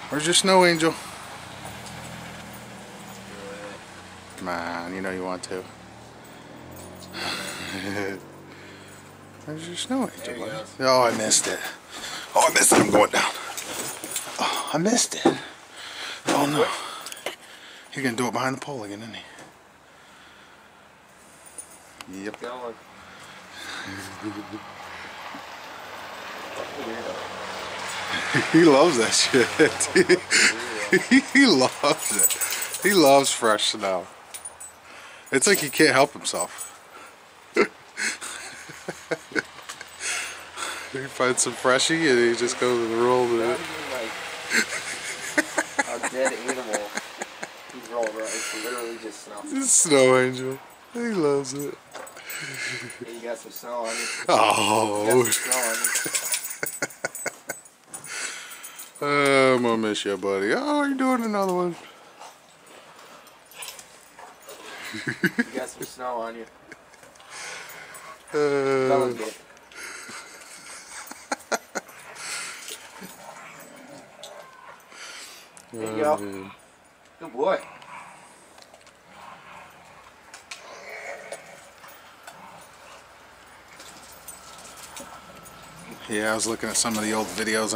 Where's your snow angel? Come on, you know you want to. Where's your snow angel, buddy? Oh, I missed it. Oh, I missed it. I'm going down. Oh, I missed it. Oh, no. He's going to do it behind the pole again, isn't he? Yep. He loves that shit. He loves it. He loves fresh snow. It's like he can't help himself. He finds some freshie and he just goes and rolls with it. A dead animal. He's rolling around. It's literally just snow. Snow angel. He loves it. Yeah, you got some snow on you. Oh. You got some snow on you. I'm gonna miss you, buddy. Oh, you're doing another one. You got some snow on you. Delicate. There you go. Good boy. Yeah, I was looking at some of the old videos